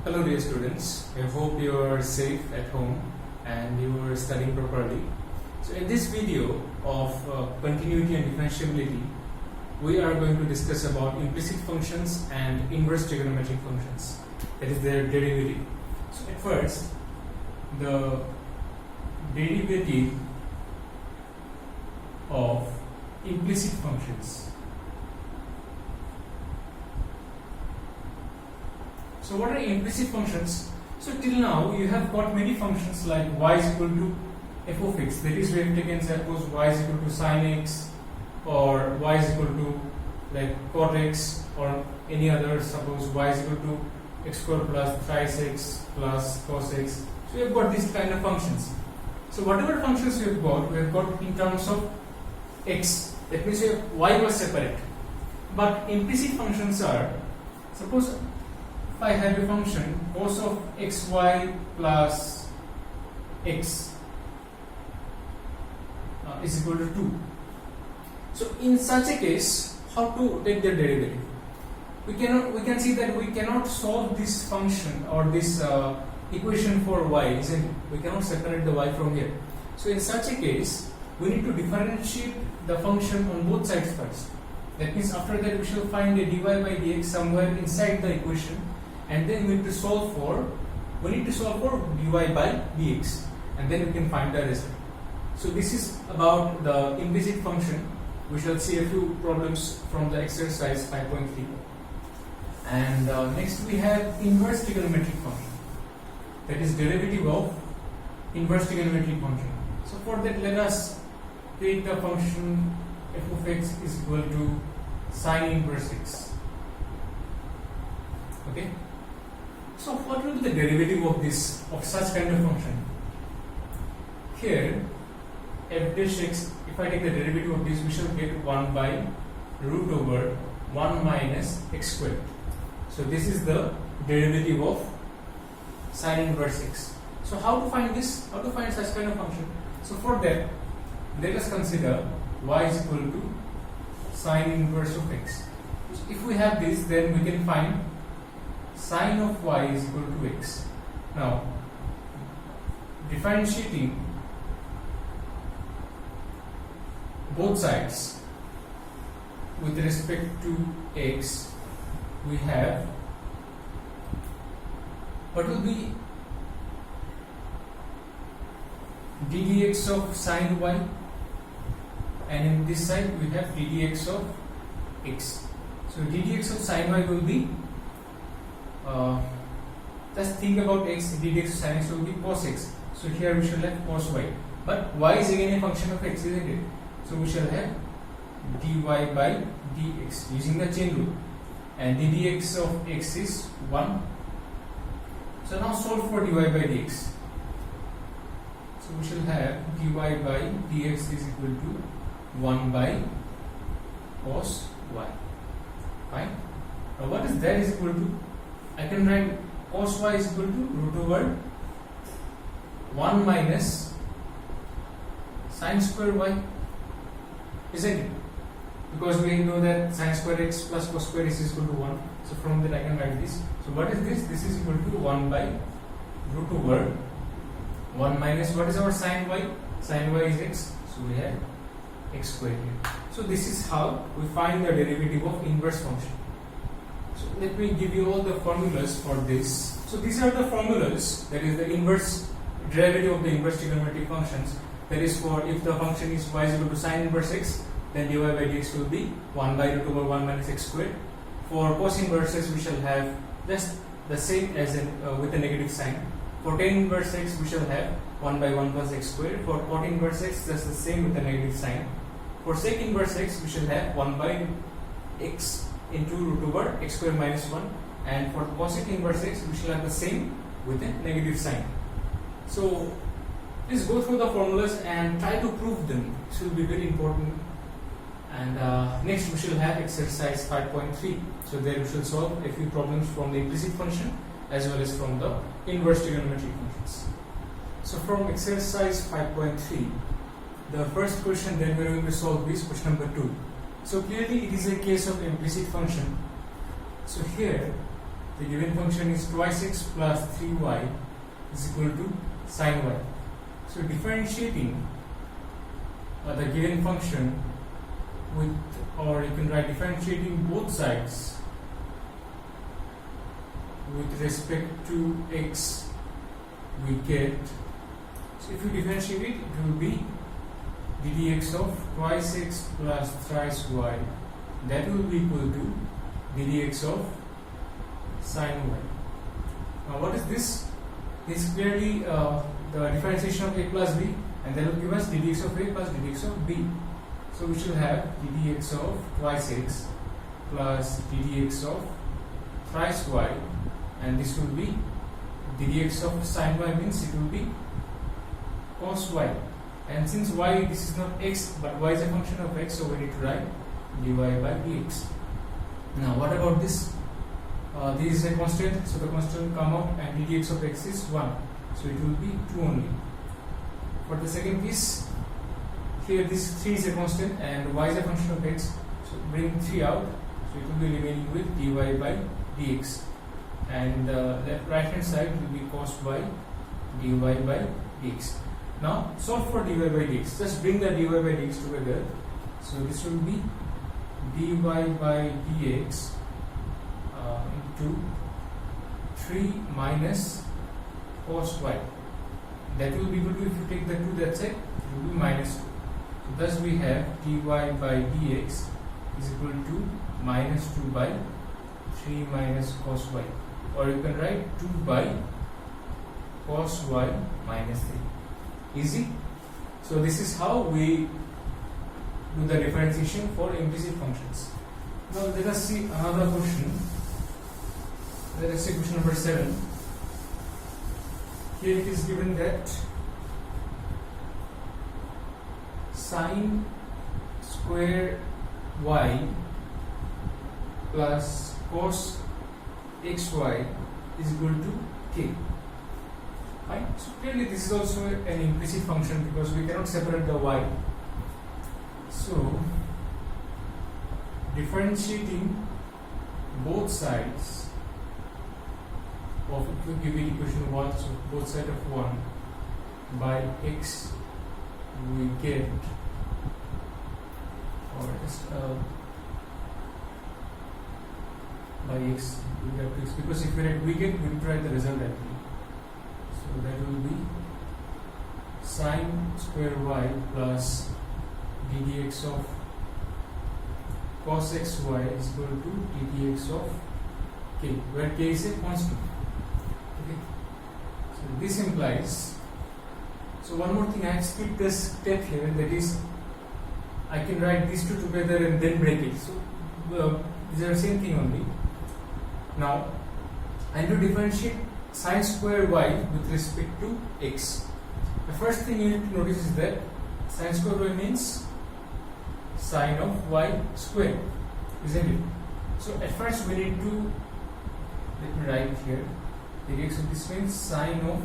Hello dear students, I hope you are safe at home and you are studying properly. So in this video of continuity and differentiability, we are going to discuss about implicit functions and inverse trigonometric functions, that is their derivative. So at first, the derivative of implicit functions. So what are implicit functions? So till now you have got many functions like y is equal to f of x, that is we have taken suppose y is equal to sin x or y is equal to like cot x or any other, suppose y is equal to x square plus thrice x plus cos x. So we have got these kind of functions. So whatever functions we have got in terms of x, that means y was separate. But implicit functions are, suppose if I have a function cos of xy plus x is equal to 2. So in such a case, how to take the derivative? We can see that we cannot solve this function or this equation for y, isn't it? We cannot separate the y from here. So in such a case, we need to differentiate the function on both sides first. That means after that we shall find a dy by dx somewhere inside the equation, and then we need to solve for dy by dx, and then we can find the result. So this is about the implicit function. We shall see a few problems from the exercise 5.3. And next we have inverse trigonometric function, that is derivative of inverse trigonometric function. So for that, let us take the function f of x is equal to sin inverse x. Okay. So what will be the derivative of such kind of function? Here f dash x, if I take the derivative of this, we shall get 1 by root over 1 minus x squared. So this is the derivative of sin inverse x. So how to find this? How to find such kind of function? So for that, let us consider y is equal to sin inverse of x. So if we have this, then we can find sin of y is equal to x. Now, differentiating both sides with respect to x, we have what will be ddx of sin y, and in this side we have ddx of x. So ddx of sin y will be just think about x, ddx of sin x will be cos x. So here we shall have cos y, but y is again a function of x, isn't it? So we shall have dy by dx using the chain rule, and ddx of x is 1. So now solve for dy by dx. So we shall have dy by dx is equal to 1 by cos y. Fine. Now what is that is equal to? I can write cos y is equal to root over 1 minus sin square y, isn't it? Because we know that sin square x plus cos square x is equal to 1. So from that I can write this. So what is this? This is equal to 1 by root over 1 minus, what is our sin y? Sin y is x. So we have x squared here. So this is how we find the derivative of inverse function. So let me give you all the formulas for this. So these are the formulas, that is the inverse derivative of the inverse trigonometric functions. That is for if the function is y is equal to sin inverse x, then dy by dx will be 1 by root over 1 minus x squared. For cos inverse x, we shall have just the same as with a negative sign. For tan inverse x, we shall have 1 by 1 plus x squared. For cot inverse x, just the same with a negative sign. For sec inverse x, we shall have 1 by x into root over x square minus 1, and for cosec inverse x we shall have the same with a negative sign. So please go through the formulas and try to prove them. This will be very important. And next we shall have exercise 5.3. So there we shall solve a few problems from the implicit function as well as from the inverse trigonometric functions. So from exercise 5.3, the first question that we are going to solve is question number 2. So clearly it is a case of implicit function. So here the given function is twice x plus 3y is equal to sine y. So differentiating the given function with, or you can write differentiating both sides with respect to x, we get, so if you differentiate it, it will be ddx of twice x plus thrice y, that will be equal to ddx of sine y. Now what is this? This is clearly the differentiation of a plus b, and that will give us ddx of a plus ddx of b. So we shall have ddx of twice x plus ddx of thrice y, and this will be ddx of sine y, means it will be cos y. And since y, this is not x but y is a function of x, so we need to write dy by dx. Now what about this? This is a constant, so the constant will come out, and ddx of x is 1, so it will be 2 only. For the second piece, here this 3 is a constant and y is a function of x, so bring 3 out, so it will be remaining with dy by dx, and the right hand side will be cos y dy by dx. Now solve for dy by dx, just bring the dy by dx together, so this will be dy by dx into 3 minus cos y. That will be equal to, if you take the 2 that side, it will be minus 2. So thus we have dy by dx is equal to minus 2 by 3 minus cos y, or you can write 2 by cos y minus 3. Easy. So this is how we do the differentiation for implicit functions. Now let us see another question. Let us see question number 7. Here it is given that sine square y plus cos xy is equal to k. Fine. So clearly this is also an implicit function because we cannot separate the y. So differentiating both sides of, it will give you equation 1, so both sides of 1 by x, we get, or just by x we get x, because if we get, we try the result actually. So that will be sine square y plus ddx of cos xy is equal to ddx of k, where k is a constant. Okay. So this implies, so one more thing, I have skipped this step here, that is I can write these two together and then break it. So these are the same thing only. Now I need to differentiate sine square y with respect to x. The first thing you need to notice is that sine square y means sine of y square, isn't it? So at first we need to, let me write here, the dx of this means sine of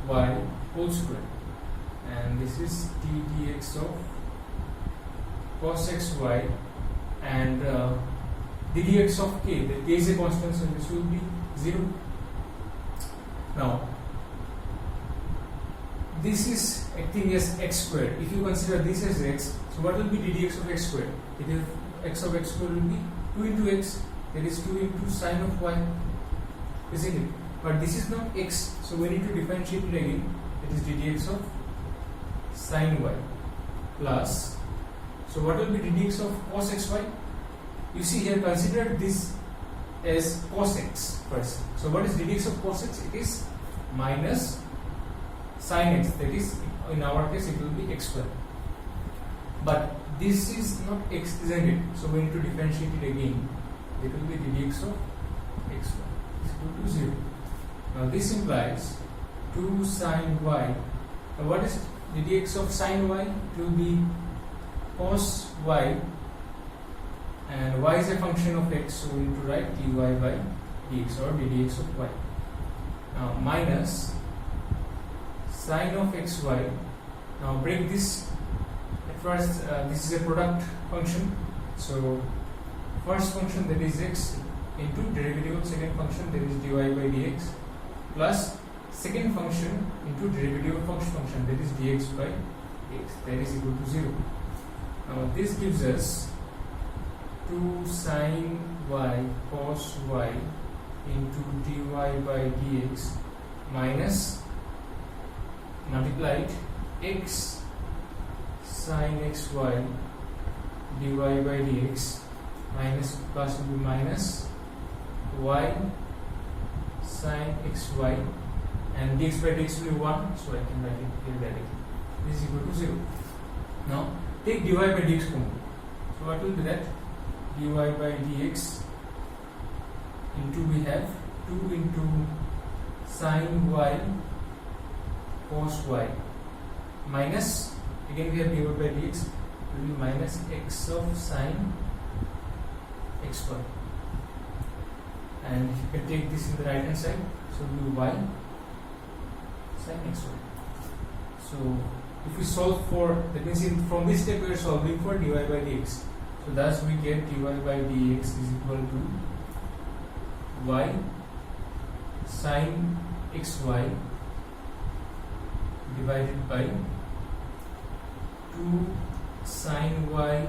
y whole square, and this is ddx of cos xy, and ddx of k, the k is a constant, so this will be 0. Now this is acting as x square. If you consider this as x, so what will be ddx of x square? It is x of x square will be 2 into x, that is 2 into sine of y, isn't it? But this is not x, so we need to differentiate it again. It is ddx of sine y plus, so what will be ddx of cos xy? You see here, consider this as cos x first. So what is ddx of cos x? It is minus sin x, that is in our case it will be x square. But this is not x, isn't it? So we need to differentiate it again. It will be ddx of x square is equal to 0. Now this implies 2 sin y. Now what is ddx of sin y? It will be cos y, and y is a function of x, so we need to write dy by dx, or ddx of y. Now minus sine of xy. Now break this. At first this is a product function, so first function, that is x, into derivative of second function, that is dy by dx, plus second function into derivative of first function, that is dx by dx, that is equal to 0. Now this gives us 2 sin y cos y into dy by dx minus multiplied x sin xy dy by dx minus plus will be minus y sin xy, and dx by dx will be 1, so I can write it here directly. This is equal to 0. Now take dy by dx common. So what will be that? Dy by dx into, we have 2 into sin y cos y minus, again we have dy by dx, will be minus x of sin xy, and you can take this in the right hand side, so it will be y sin xy. So if we solve for, that means from this step we are solving for dy by dx, so thus we get dy by dx is equal to y sin xy divided by 2 sin y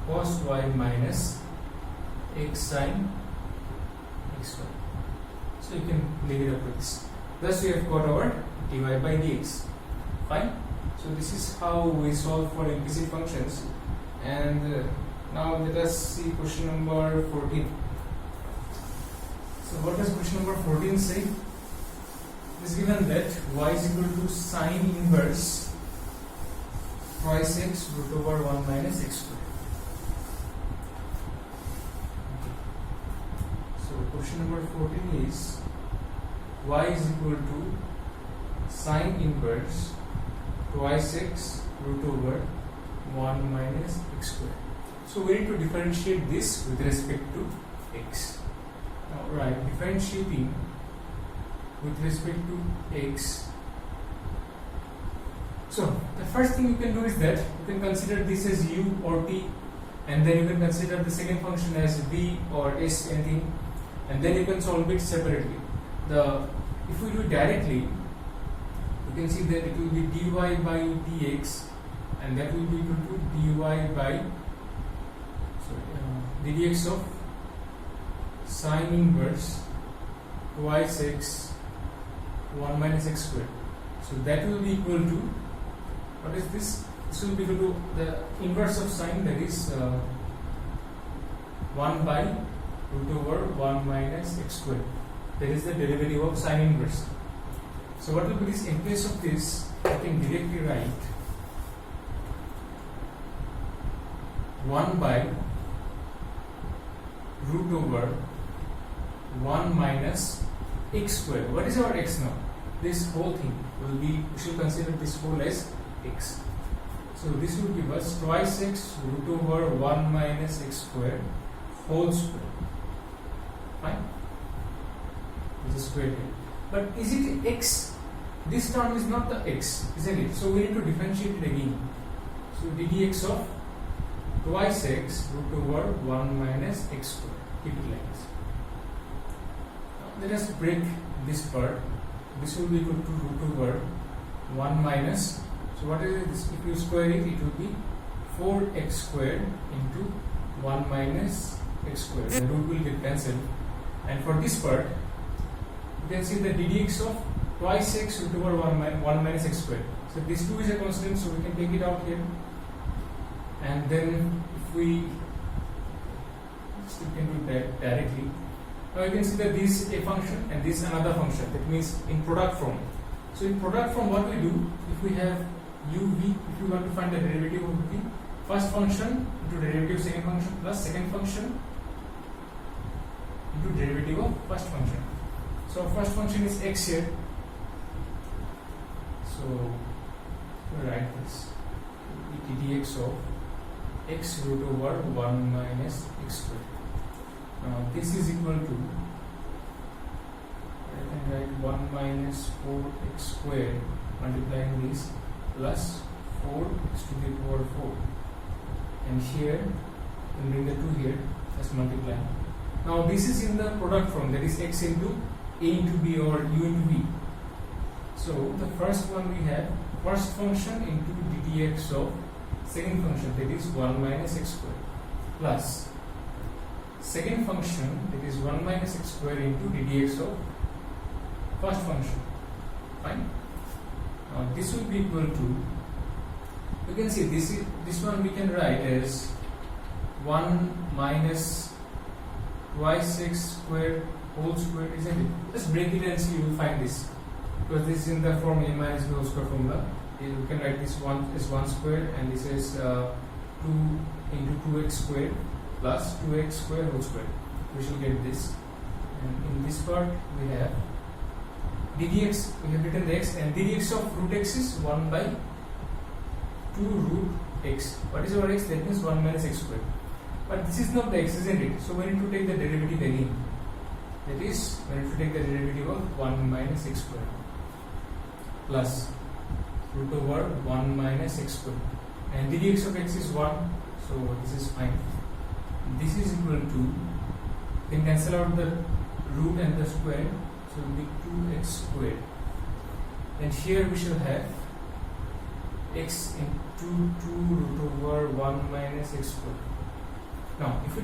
cos y minus x sin xy. So you can leave it up with this. Thus we have got our dy by dx. Fine. So this is how we solve for implicit functions. And now let us see question number 14. So what does question number 14 say? It is given that y is equal to sine inverse twice x root over 1 minus x square. Okay. So question number 14 is y is equal to sine inverse twice x root over 1 minus x square. So we need to differentiate this with respect to x. Now, right, differentiating with respect to x. So the first thing you can do is that you can consider this as u or t, and then you can consider the second function as v or s, anything, and then you can solve it separately. If we do it directly, you can see that it will be dy by dx, and that will be equal to dy by dx of sine inverse twice x 1 minus x square. So that will be equal to, what is this? This will be equal to the inverse of sine, that is 1 by root over 1 minus x square. That is the derivative of sine inverse. So what will be this? In place of this, I can directly write 1 by root over 1 minus x square. What is our x now? This whole thing will be, we should consider this whole as x. So this will give us twice x root over 1 minus x square whole square. Fine? This is square here. But is it x? This term is not the x, isn't it? So we need to differentiate it again. So ddx of twice x root over 1 minus x square. Keep it like this. Now let us break this part. This will be equal to root over 1 minus. So what is this? If you square it, it will be 4x squared into 1 minus x squared. The root will get cancelled. And for this part, you can see the ddx of twice x root over 1 minus x squared. So this 2 is a constant, so we can take it out here. And then if we still can do that directly. Now you can see that this is a function and this is another function. That means in product form. So in product form, what we do, if we have uv, if you want to find the derivative of v, first function into derivative of second function plus second function into derivative of first function. So first function is x here. So we write this dx of x root over 1 minus x squared. Now this is equal to, I can write 1 minus 4x squared multiplying this plus 4x to the power 4, and here and bring the 2 here, let's multiply. Now this is in the product form, that is x into a into b or u into v. So the first one we have first function into ddx of second function, that is 1 minus x square, plus second function, that is 1 minus x square into ddx of first function. Fine. Now this will be equal to, you can see this one we can write as 1 minus twice x square whole square, isn't it? Just break it and see, you will find this, because this is in the form a minus b whole square formula. You can write this one is 1 square and this is 2 into 2x square plus 2x square whole square. We shall get this, and in this part we have ddx, we have written the x, and ddx of root x is 1 by 2 root x. What is our x? That means 1 minus x square. But this is not the x, isn't it? So we need to take the derivative again. That is, we need to take the derivative of 1 minus x square plus root over 1 minus x square, and ddx of x is 1, so this is fine. This is equal to, you can cancel out the root and the square, so it will be 2x squared, and here we shall have x into 2 root over 1 minus x squared. Now if you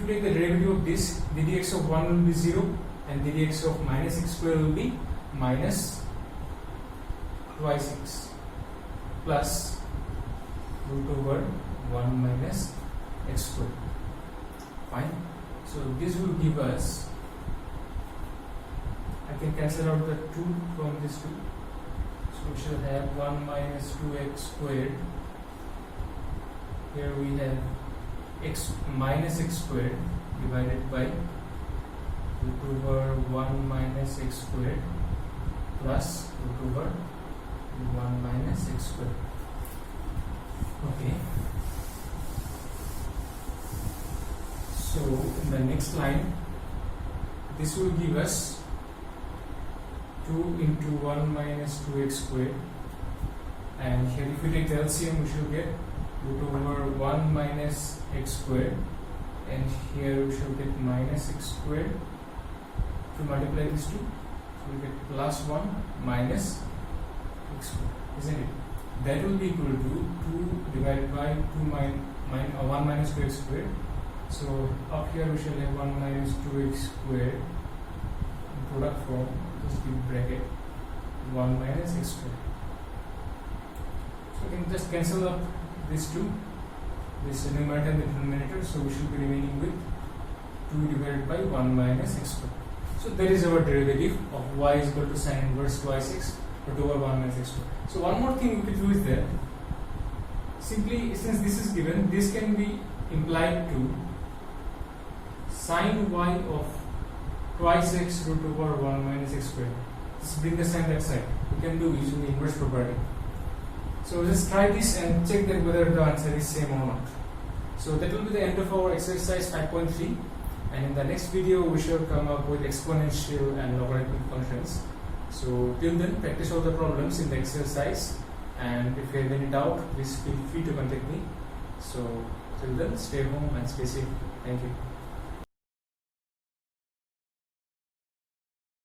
take the derivative of this, ddx of 1 will be 0 and ddx of minus x square will be minus twice x plus root over 1 minus x square. Fine. So this will give us, I can cancel out the 2 from this 2. So we shall have 1 minus 2x squared. Here we have x minus x squared divided by root over 1 minus x squared plus root over 1 minus x squared. Okay. So in the next line, this will give us 2 into 1 minus 2x squared, and here if we take the LCM we should get root over 1 minus x squared, and here we shall get minus x squared. To multiply these two, so we get plus 1 minus x squared, isn't it? That will be equal to 2 divided by 1 minus 2x squared. So up here we shall have 1 minus 2x squared in product form, just give bracket 1 minus x squared. So we can just cancel up these two, this numerator and the denominator, so we should be remaining with 2 divided by 1 minus x squared. So that is our derivative of y is equal to sin inverse 2x root over 1 minus x squared. So one more thing we could do is that simply, since this is given, this can be implied to sin y of twice x root over 1 minus x squared. Just bring the sign that side. We can do using the inverse property. So just try this and check that whether the answer is same or not. So that will be the end of our exercise 5.3, and in the next video we shall come up with exponential and logarithmic functions. So till then, practice all the problems in the exercise, and if you have any doubt, please feel free to contact me. So till then, stay home and stay safe. Thank you.